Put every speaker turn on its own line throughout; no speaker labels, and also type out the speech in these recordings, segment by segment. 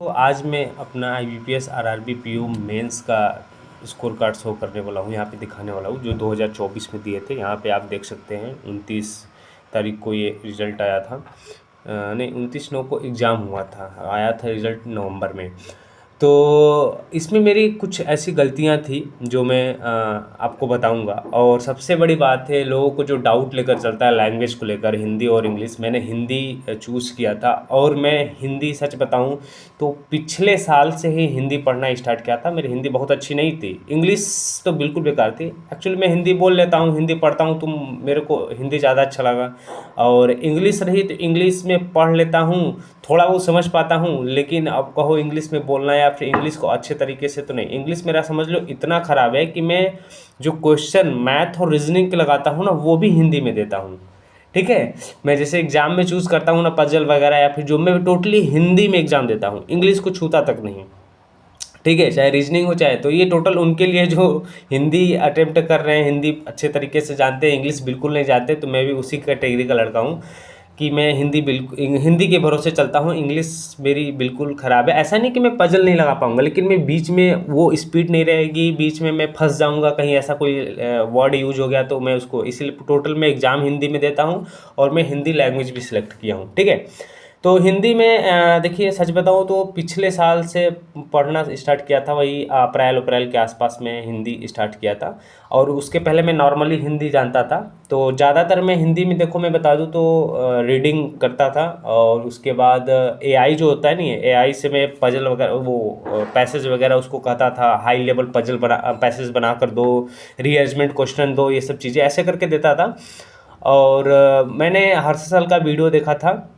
तो आज मैं अपना IBPS RRB PO मेंस का स्कोर कार्ड शो करने वाला हूँ, यहाँ पे दिखाने वाला हूँ जो 2024 में दिए थे। यहाँ पे आप देख सकते हैं 29 तारीख को ये रिज़ल्ट आया था। नहीं, 29/9 को एग्ज़ाम हुआ था, आया था रिज़ल्ट नवंबर में। तो इसमें मेरी कुछ ऐसी गलतियां थी जो मैं आपको बताऊंगा। और सबसे बड़ी बात है, लोगों को जो डाउट लेकर चलता है लैंग्वेज को लेकर, हिंदी और इंग्लिश, मैंने हिंदी चूज़ किया था। और मैं हिंदी सच बताऊं तो पिछले साल से ही हिंदी पढ़ना स्टार्ट किया था। मेरी हिंदी बहुत अच्छी नहीं थी, इंग्लिश तो बिल्कुल बेकार थी। एक्चुअली मैं हिंदी बोल लेता हूँ, हिंदी पढ़ता हूँ, तो मेरे को हिंदी ज़्यादा अच्छा लगा। और इंग्लिश रही तो इंग्लिश में पढ़ लेता हूँ, थोड़ा वो समझ पाता हूँ। लेकिन अब कहो इंग्लिश में बोलना या फिर इंग्लिश को अच्छे तरीके से, तो नहीं। इंग्लिश मेरा समझ लो इतना ख़राब है कि मैं जो क्वेश्चन मैथ और रीजनिंग के लगाता हूँ ना, वो भी हिंदी में देता हूँ। ठीक है, मैं जैसे एग्ज़ाम में चूज़ करता हूँ ना पजल वगैरह या फिर जो, मैं टोटली हिंदी में एग्ज़ाम देता हूँ, इंग्लिश को छूता तक नहीं। ठीक है, चाहे रीजनिंग हो चाहे, तो ये टोटल उनके लिए जो हिंदी अटेम्प्ट कर रहे हैं, हिंदी अच्छे तरीके से जानते हैं, इंग्लिश बिल्कुल नहीं जानते। तो मैं भी उसी कैटेगरी का लड़का हूँ कि मैं हिंदी बिल्कुल, हिंदी के भरोसे चलता हूँ, इंग्लिश मेरी बिल्कुल ख़राब है। ऐसा नहीं कि मैं पजल नहीं लगा पाऊँगा, लेकिन मैं बीच में वो स्पीड नहीं रहेगी, बीच में मैं फंस जाऊँगा, कहीं ऐसा कोई वर्ड यूज हो गया तो मैं उसको, इसलिए टोटल मैं एग्ज़ाम हिंदी में देता हूँ। और मैं हिंदी लैंग्वेज भी सिलेक्ट किया हूँ। ठीक है, तो हिंदी में देखिए सच बताऊँ तो पिछले साल से पढ़ना स्टार्ट किया था, वही अप्रैल अप्रैल के आसपास में हिंदी स्टार्ट किया था। और उसके पहले मैं नॉर्मली हिंदी जानता था। तो ज़्यादातर मैं हिंदी में, देखो मैं बता दूँ तो रीडिंग करता था। और उसके बाद AI जो होता है नहीं, AI से मैं पजल वगैरह, वो पैसेज वगैरह उसको कहता था, हाई लेवल पजल बना, पैसेज बना कर दो, रीअरेंजमेंट क्वेश्चन दो, ये सब चीज़ें ऐसे करके देता था। और मैंने हर साल का वीडियो देखा था,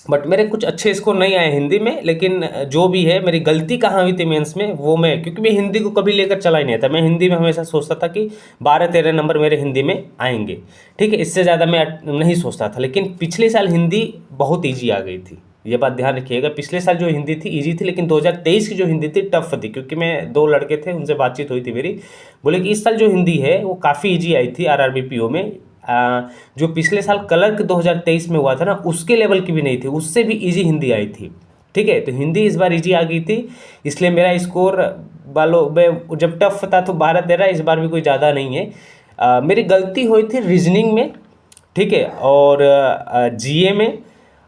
बट मेरे कुछ अच्छे स्कोर नहीं आए हिंदी में। लेकिन जो भी है, मेरी गलती कहाँ हुई थी मेंस में, वो मैं, क्योंकि मैं हिंदी को कभी लेकर चला ही नहीं था। मैं हिंदी में हमेशा सोचता था कि 12-13 नंबर मेरे हिंदी में आएंगे। ठीक है, इससे ज़्यादा मैं नहीं सोचता था। लेकिन पिछले साल हिंदी बहुत ईजी आ गई थी, ये बात ध्यान रखिएगा। पिछले साल जो हिंदी थी ईजी थी, लेकिन 2023 की जो हिंदी थी टफ थी। क्योंकि मैं, दो लड़के थे उनसे बातचीत हुई थी मेरी, बोले कि इस साल जो हिंदी है वो काफ़ी ईजी आई थी RRB PO में। जो पिछले साल क्लर्क 2023 में हुआ था ना, उसके लेवल की भी नहीं थी, उससे भी इजी हिंदी आई थी। ठीक है, तो हिंदी इस बार इजी आ गई थी, इसलिए मेरा स्कोर वालों में जब टफ था तो 12-13, इस बार भी कोई ज़्यादा नहीं है। मेरी गलती हुई थी रीजनिंग में। ठीक है, और GA में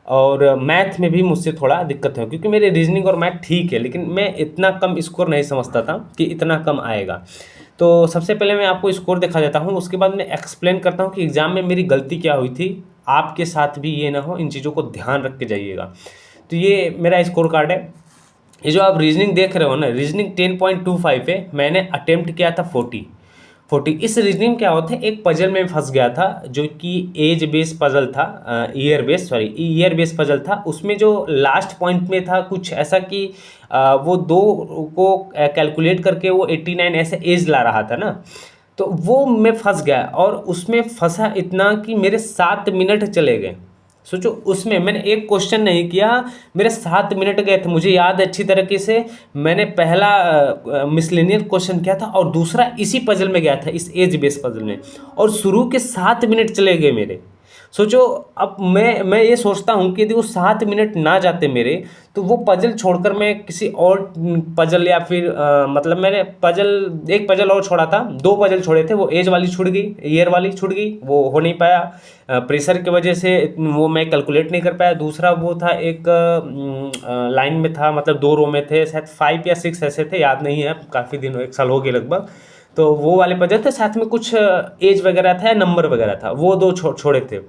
और मैथ में भी मुझसे थोड़ा दिक्कत है, क्योंकि मेरे रीजनिंग और मैथ ठीक है, लेकिन मैं इतना कम स्कोर नहीं समझता था कि इतना कम आएगा। तो सबसे पहले मैं आपको स्कोर दिखा देता हूँ, उसके बाद मैं एक्सप्लेन करता हूँ कि एग्ज़ाम में मेरी गलती क्या हुई थी। आपके साथ भी ये ना हो, इन चीज़ों को ध्यान रख के जाइएगा। तो ये मेरा स्कोर कार्ड है। ये जो आप रीजनिंग देख रहे हो ना, रीजनिंग 10.25 है, मैंने अटेम्प्ट किया था 40। इस रीजनिंग क्या होता है, एक पजल में फंस गया था जो कि एज बेस पजल था, ईयर बेस पजल था। उसमें जो लास्ट पॉइंट में था कुछ ऐसा कि वो दो को कैलकुलेट करके वो 89 ऐसे एज ला रहा था ना, तो वो मैं फंस गया। और उसमें फंसा इतना कि मेरे 7 मिनट चले गए। सोचो, उसमें मैंने एक क्वेश्चन नहीं किया, मेरे 7 मिनट गए थे। मुझे याद है अच्छी तरीके से, मैंने पहला मिसलेनियस क्वेश्चन किया था और दूसरा इसी पजल में गया था, इस एज बेस पजल में, और शुरू के 7 मिनट चले गए मेरे। सोचो, अब मैं ये सोचता हूँ कि यदि वो 7 मिनट ना जाते मेरे, तो वो पजल छोड़कर मैं किसी और पजल या फिर मतलब मैंने पजल, एक पजल और छोड़ा था, दो पजल छोड़े थे, वो एज वाली छूट गई, ईयर वाली छूट गई, वो हो नहीं पाया। प्रेशर की वजह से वो मैं कैलकुलेट नहीं कर पाया। दूसरा वो था, एक लाइन में था, मतलब 2 रो में थे, शायद 5 या 6 ऐसे थे, याद नहीं है, काफ़ी दिन, 1 साल हो गए लगभग। तो वो वाले पजल थे, साथ में कुछ एज वगैरह था या नंबर वगैरह था, वो दो छोड़े थे।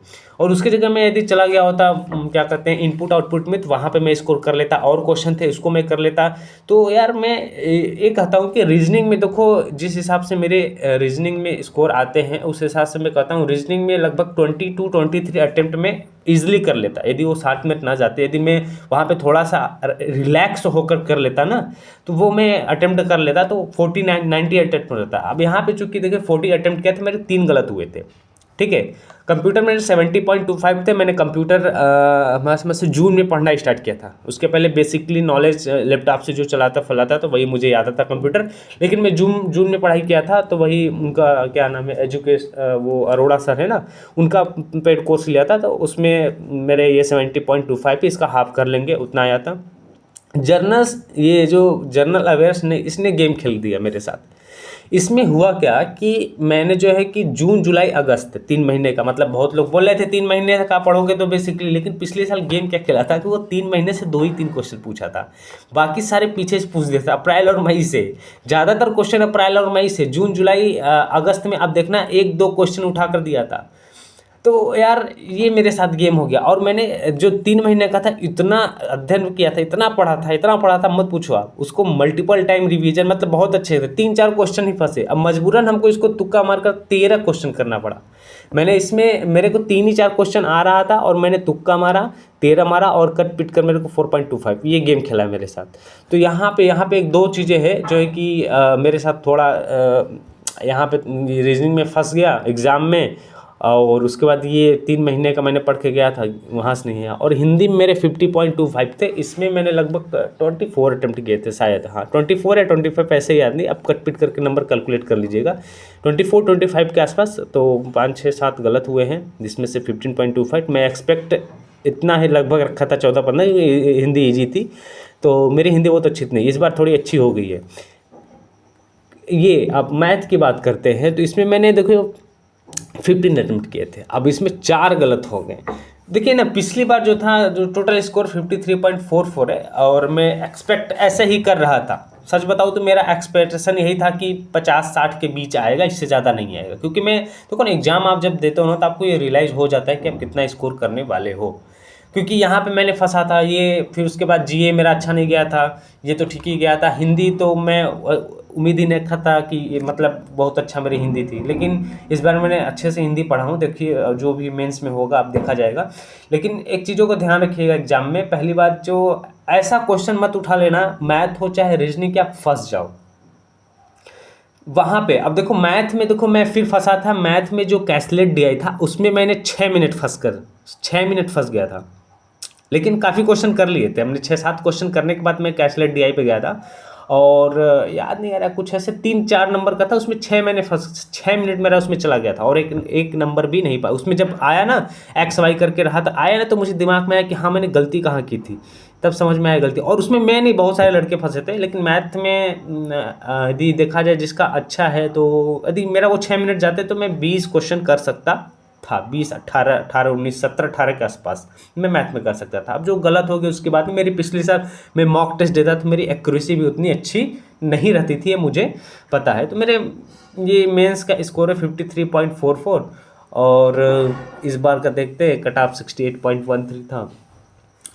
और उसकी जगह मैं यदि चला गया होता क्या कहते हैं, इनपुट आउटपुट में, तो वहाँ पे मैं स्कोर कर लेता, और क्वेश्चन थे उसको मैं कर लेता। तो यार मैं ये कहता हूँ कि रीजनिंग में देखो, जिस हिसाब से मेरे रीजनिंग में स्कोर आते हैं, उस हिसाब से मैं कहता हूँ रीजनिंग में लगभग 22-23 अटेम्प्ट में ईजिली कर लेता, यदि वो 60 मिनट ना जाते। यदि मैं वहाँ पे थोड़ा सा रिलैक्स होकर कर लेता ना, तो वो मैं अटेम्प्ट कर लेता, तो 49-90 अटेम्प्ट हो जाता। अब यहाँ पे चूंकि देखिए 40 अटेम्प्ट किया था, मेरे 3 गलत हुए थे। ठीक है, कंप्यूटर मेरे 70.25 थे। मैंने कंप्यूटर मैं से जून में पढ़ना स्टार्ट किया था। उसके पहले बेसिकली नॉलेज लैपटॉप से जो चलाता फलाता, तो वही मुझे याद था कंप्यूटर। लेकिन मैं जून में पढ़ाई किया था, तो वही उनका क्या नाम है, वो अरोड़ा सर है ना, उनका पेड कोर्स लिया था। तो उसमें मेरे ये 70.25, इसका हाफ कर लेंगे, उतना आया था। जर्नल्स, ये जो जनरल अवेयर्स ने इसने गेम खेल दिया मेरे साथ। इसमें हुआ क्या कि मैंने जो है कि जून जुलाई अगस्त 3 महीने का, मतलब बहुत लोग बोल रहे थे 3 महीने का पढ़ोगे तो बेसिकली, लेकिन पिछले साल गेम क्या खेला था कि वो 3 महीने से 2 ही 3 क्वेश्चन पूछा था, बाकी सारे पीछे से पूछ दिया था, अप्रैल और मई से। ज़्यादातर क्वेश्चन अप्रैल और मई से, जून जुलाई अगस्त में आप देखना 1-2 क्वेश्चन उठा कर दिया था। तो यार ये मेरे साथ गेम हो गया। और मैंने जो 3 महीने का था इतना अध्ययन किया था, इतना पढ़ा था मत पूछो आप, उसको मल्टीपल टाइम रिवीजन, मतलब बहुत अच्छे थे, 3-4 क्वेश्चन ही फंसे। अब मजबूरन हमको इसको तुक्का मारकर 13 क्वेश्चन करना पड़ा। मैंने इसमें मेरे को 3 ही 4 क्वेश्चन आ रहा था और मैंने तुक्का मारा, 13 मारा और कट पिट कर मेरे को 4.25 ये गेम खेला है मेरे साथ। तो यहाँ पे एक दो चीज़ें हैं जो है कि मेरे साथ थोड़ा यहाँ पे रीजनिंग में फंस गया एग्ज़ाम में, और उसके बाद ये 3 महीने का मैंने पढ़ के गया था, वहाँ से नहीं आया। और हिंदी में मेरे 50.25 थे, इसमें मैंने लगभग 24 अटेम्प्ट किए थे शायद, हाँ 24 या 25 ऐसे याद नहीं, अब कट पिट करके नंबर कैलकुलेट कर लीजिएगा, 24-25 के आसपास। तो 5-6-7 गलत हुए हैं, जिसमें से 15.25 मैं एक्सपेक्ट इतना ही लगभग रखा था, 14-15 हिंदी ईजी थी, तो मेरी हिंदी बहुत अच्छी नहीं, इस बार थोड़ी अच्छी हो गई है। ये अब मैथ की बात करते हैं, तो इसमें मैंने देखो 15 अटेम्प्ट किए थे, अब इसमें 4 गलत हो गए। देखिए ना, पिछली बार जो था, जो टोटल स्कोर 53.44 है, और मैं एक्सपेक्ट ऐसे ही कर रहा था। सच बताऊँ तो मेरा एक्सपेक्टेशन यही था कि 50-60 के बीच आएगा, इससे ज़्यादा नहीं आएगा, क्योंकि मैं देखो ना, एग्जाम आप जब देते हो ना तो आपको ये रियलाइज़ हो जाता है कि आप कितना स्कोर करने वाले हो। क्योंकि यहाँ पे मैंने फंसा था ये, फिर उसके बाद जीए मेरा अच्छा नहीं गया था, ये तो ठीक ही गया था। हिंदी तो मैं उम्मीद ही नहीं रखा था कि ये मतलब बहुत अच्छा मेरी हिंदी थी, लेकिन इस बार मैंने अच्छे से हिंदी पढ़ा हूँ। देखिए जो भी मेंस में होगा आप देखा जाएगा। लेकिन एक चीज़ों को ध्यान रखिएगा एग्जाम में, पहली बात जो ऐसा क्वेश्चन मत उठा लेना, मैथ हो चाहे रीजनिंग, कि आप फंस जाओ वहाँ पे। अब देखो मैथ में, देखो मैं फिर फंसा था, मैथ में जो कैलकुलेट दिया था उसमें मैंने 6 मिनट फंस गया था, लेकिन काफ़ी क्वेश्चन कर लिए थे हमने। 6-7 क्वेश्चन करने के बाद मैं कैशलेट डीआई पे गया था, और याद नहीं आ रहा, कुछ ऐसे 3-4 नंबर का था, उसमें 6 मिनट मेरा उसमें चला गया था, और एक नंबर भी नहीं पाया उसमें। जब आया ना एक्स वाई करके रहा था, आया ना, तो मुझे दिमाग में आया कि हाँ मैंने गलती कहाँ की थी, तब समझ में आया गलती। और उसमें मैं नहीं, बहुत सारे लड़के फंसे थे। लेकिन मैथ में यदि देखा जाए जिसका अच्छा है, तो यदि मेरा वो 6 मिनट जाते तो मैं 20 क्वेश्चन कर सकता था, 20, 18, 19, 17, 18 के आसपास मैं मैथ में कर सकता था। अब जो गलत हो गया उसके बाद में, मेरी पिछले साल मैं मॉक टेस्ट देता तो मेरी एक्यूरेसी भी उतनी अच्छी नहीं रहती थी, ये मुझे पता है। तो मेरे ये मेंस का स्कोर है 53.44, और इस बार का देखते हैं, कट ऑफ 68.13 था।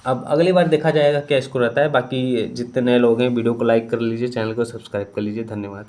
अब अगली बार देखा जाएगा क्या स्कोर रहता है। बाकी जितने नए लोग हैं वीडियो को लाइक कर लीजिए, चैनल को सब्सक्राइब कर लीजिए। धन्यवाद।